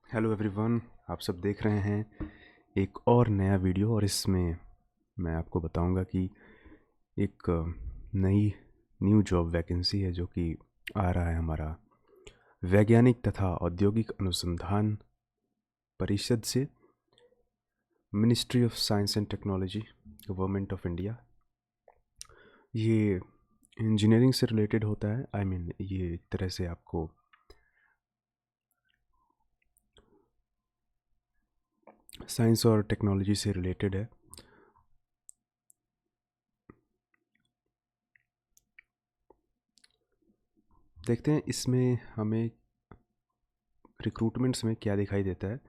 Hello everyone, आप सब देख रहे हैं एक और नया वीडियो। और इसमें मैं आपको बताऊंगा कि एक नई न्यू जॉब वैकेंसी है जो कि आ रहा है हमारा वैज्ञानिक तथा औद्योगिक अनुसंधान परिषद से, ministry of science and technology, government of India. ये इंजीनियरिंग से रिलेटेड होता है। ये एक तरह से आपको साइंस और टेक्नोलॉजी से रिलेटेड है। देखते हैं इसमें हमें रिक्रूटमेंट्स में क्या दिखाई देता है,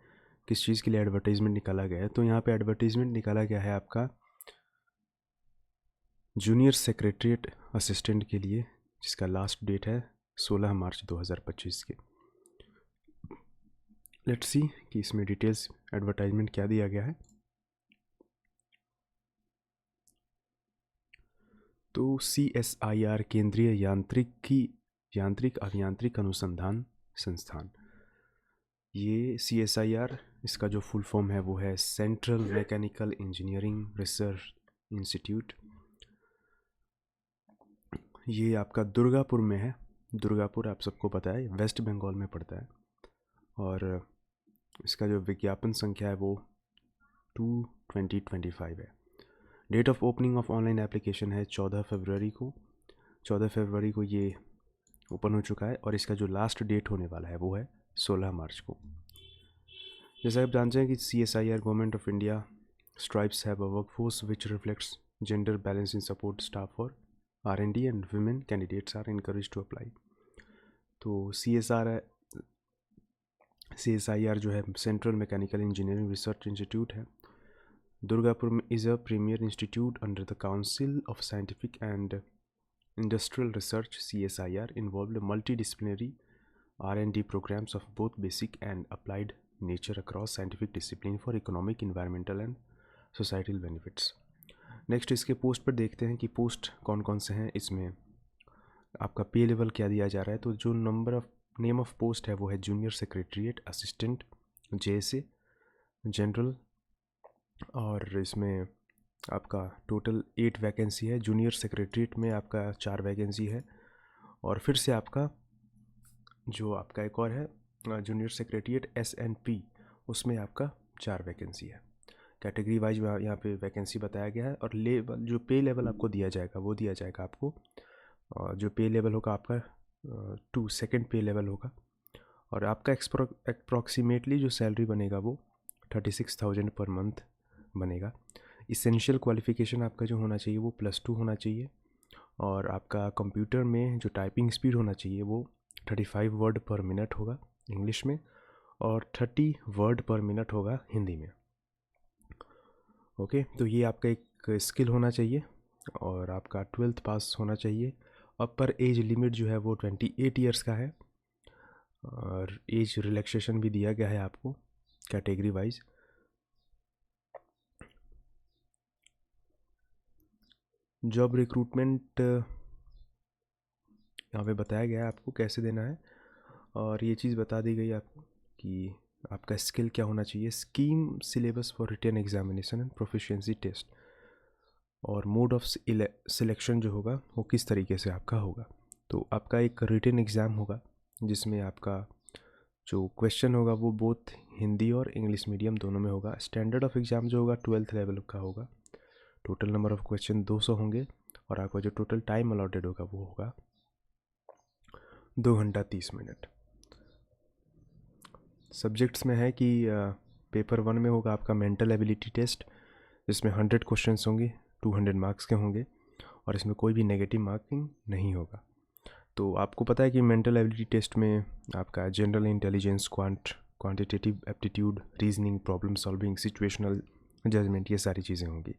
किस चीज़ के लिए एडवर्टाइजमेंट निकाला गया है। तो यहाँ पे एडवर्टाइजमेंट निकाला गया है आपका जूनियर सेक्रेटरीट असिस्टेंट के लिए, जिसका लास्ट डेट है 16 मार्च 2025 के। लेट्स सी कि इसमें डिटेल्स एडवर्टाइजमेंट क्या दिया गया है। तो CSIR केंद्रीय यांत्रिक अभियांत्रिक अनुसंधान संस्थान, ये CSIR, इसका जो फुल फॉर्म है वो है central mechanical engineering research institute. ये आपका दुर्गापुर में है। दुर्गापुर आप सबको पता है, वेस्ट बंगाल में पड़ता है। और इसका जो विज्ञापन संख्या है वो 2/2025 है। Date of opening of online application है 14 फरवरी को। 14 फरवरी को ये ओपन हो चुका है। और इसका जो लास्ट डेट होने वाला है वो है 16 मार्च को। जैसा आप जानते हैं कि CSIR government of India strives have a workforce which reflects gender balance in support staff for R&D and women candidates are encourage to apply. तो CSIR जो है central mechanical engineering research institute है दुर्गापुर में, is a premier institute under the council of scientific and industrial research CSIR involved multidisciplinary R&D programs of both basic and applied nature across scientific discipline for economic, environmental and societal benefits। Next इसके post पर देखते हैं कि post कौन कौन से हैं। इसमें आपका पे लेवल क्या दिया जा रहा है। तो जो नेम ऑफ पोस्ट है वो है junior secretariat assistant JSA general. और इसमें आपका टोटल 8 वैकेंसी है। जूनियर सेक्रेटरीट में आपका 4 वैकेंसी है। और फिर से आपका जो आपका एक और है जूनियर सेक्रेटरीट SNP, उसमें आपका 4 वैकेंसी है। कैटेगरी वाइज यहाँ पे वैकेंसी बताया गया है। और लेवल, जो पे लेवल आपको दिया जाएगा वो दिया जाएगा आपको, जो पे लेवल होगा आपका 2 सेकेंड पे लेवल होगा। और आपका अप्रॉक्सीमेटली जो सैलरी बनेगा वो 36,000 पर मंथ बनेगा। इसेंशियल क्वालिफ़िकेशन आपका जो होना चाहिए वो +2 होना चाहिए। और आपका कंप्यूटर में जो टाइपिंग स्पीड होना चाहिए वो 35 वर्ड पर मिनट होगा इंग्लिश में, और 30 वर्ड पर मिनट होगा हिंदी में। ओके, तो ये आपका एक स्किल होना चाहिए। और आपका 12th पास होना चाहिए। अपर एज लिमिट जो है वो 28 ईयर्स का है। और एज रिलैक्सेशन भी दिया गया है आपको कैटेगरी वाइज। जॉब रिक्रूटमेंट यहाँ पे बताया गया है आपको कैसे देना है। और ये चीज़ बता दी गई आपको कि आपका स्किल क्या होना चाहिए। Scheme syllabus for written examination and proficiency test. और मोड ऑफ सिलेक्शन जो होगा वो किस तरीके से आपका होगा। तो आपका एक रिटन एग्ज़ाम होगा जिसमें आपका जो क्वेश्चन होगा वो बोथ हिंदी और इंग्लिश मीडियम दोनों में होगा। स्टैंडर्ड ऑफ एग्ज़ाम जो होगा 12th लेवल का होगा। टोटल नंबर ऑफ क्वेश्चन 200 होंगे। और आपका जो टोटल टाइम अलॉटेड होगा वो होगा 2 घंटा 30 मिनट। सब्जेक्ट्स में है कि पेपर 1 में होगा आपका मेंटल एबिलिटी टेस्ट, जिसमें 100 क्वेश्चंस होंगे, 200 मार्क्स के होंगे। और इसमें कोई भी नेगेटिव मार्किंग नहीं होगा। तो आपको पता है कि मेंटल एबिलिटी टेस्ट में आपका general intelligence, quantitative aptitude, reasoning, problem solving, situational judgement, ये सारी चीज़ें होंगी।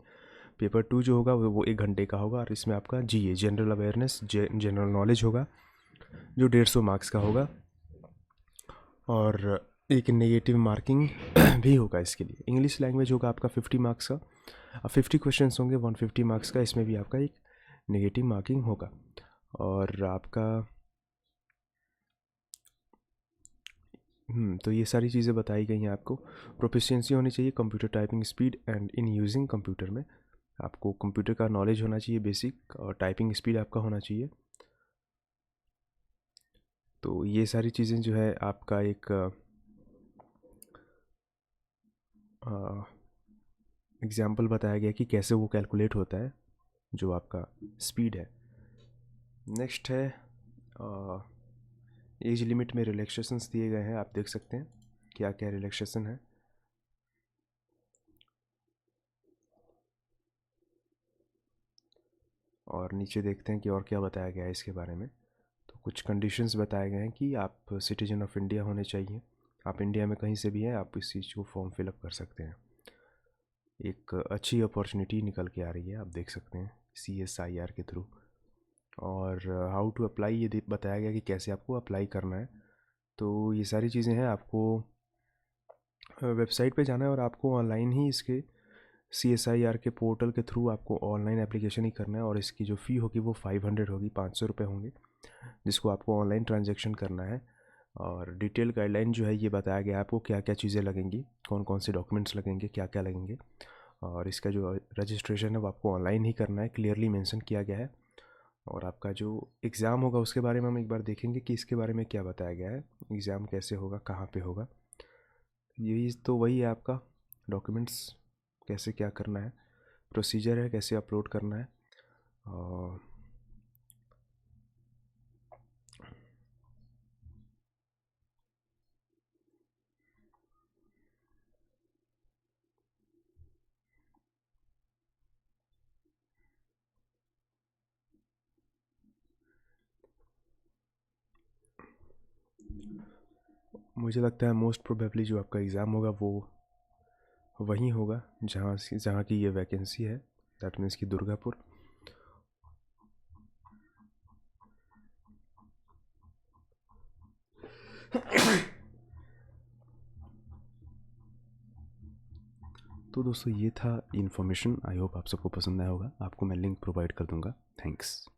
पेपर 2 जो होगा वो 1 घंटे का होगा। और इसमें आपका GA, general awareness, general knowledge होगा, जो 150 मार्क्स का होगा। और एक नेगेटिव मार्किंग भी होगा इसके लिए। इंग्लिश लैंग्वेज होगा आपका 50 मार्क्स का। 50 क्वेश्चन होंगे 150 मार्क्स का। इसमें भी आपका एक नेगेटिव मार्किंग होगा। और आपका तो ये सारी चीज़ें बताई गई हैं आपको। प्रोफिशिएंसी होनी चाहिए computer typing speed and in using computer में आपको कंप्यूटर का नॉलेज होना चाहिए बेसिक, और टाइपिंग स्पीड आपका होना चाहिए। तो ये सारी चीज़ें जो है आपका एक एग्ज़ाम्पल बताया गया कि कैसे वो कैलकुलेट होता है जो आपका स्पीड है। नेक्स्ट है एज लिमिट में रिलैक्सेशंस दिए गए हैं, आप देख सकते हैं क्या क्या रिलैक्सेशन है। और नीचे देखते हैं कि और क्या बताया गया है इसके बारे में। तो कुछ कंडीशंस बताए गए हैं कि आप सिटीजन ऑफ इंडिया होने चाहिए, आप इंडिया में कहीं से भी हैं आप इस चीज़ को फॉर्म फिलअप कर सकते हैं। एक अच्छी अपॉर्चुनिटी निकल के आ रही है, आप देख सकते हैं CSIR के थ्रू। और हाउ टू अप्लाई ये बताया गया कि कैसे आपको अप्लाई करना है। तो ये सारी चीज़ें हैं, आपको वेबसाइट पे जाना है और आपको ऑनलाइन ही इसके CSIR के पोर्टल के थ्रू आपको ऑनलाइन एप्लीकेशन ही करना है। और इसकी जो फ़ी होगी वो 500 होगी, 500 रुपये होंगे, जिसको आपको ऑनलाइन ट्रांजैक्शन करना है। और डिटेल गाइडलाइन जो है ये बताया गया है आपको क्या क्या चीज़ें लगेंगी, कौन कौन से डॉक्यूमेंट्स लगेंगे, क्या क्या लगेंगे। और इसका जो रजिस्ट्रेशन है वो आपको ऑनलाइन ही करना है, क्लियरली मेंशन किया गया है। और आपका जो एग्ज़ाम होगा उसके बारे में हम एक बार देखेंगे कि इसके बारे में क्या बताया गया है, एग्ज़ाम कैसे होगा, कहाँ पे होगा। यही तो वही है आपका डॉक्यूमेंट्स कैसे क्या करना है, प्रोसीजर है कैसे अपलोड करना है। और मुझे लगता है मोस्ट प्रोबेबली जो आपका एग्ज़ाम होगा वो वहीं होगा जहाँ की ये वैकेंसी है, दैट मीन्स कि दुर्गापुर। तो दोस्तों ये था इन्फॉर्मेशन, आई होप आप सबको पसंद आया होगा। आपको मैं लिंक प्रोवाइड कर दूंगा। थैंक्स।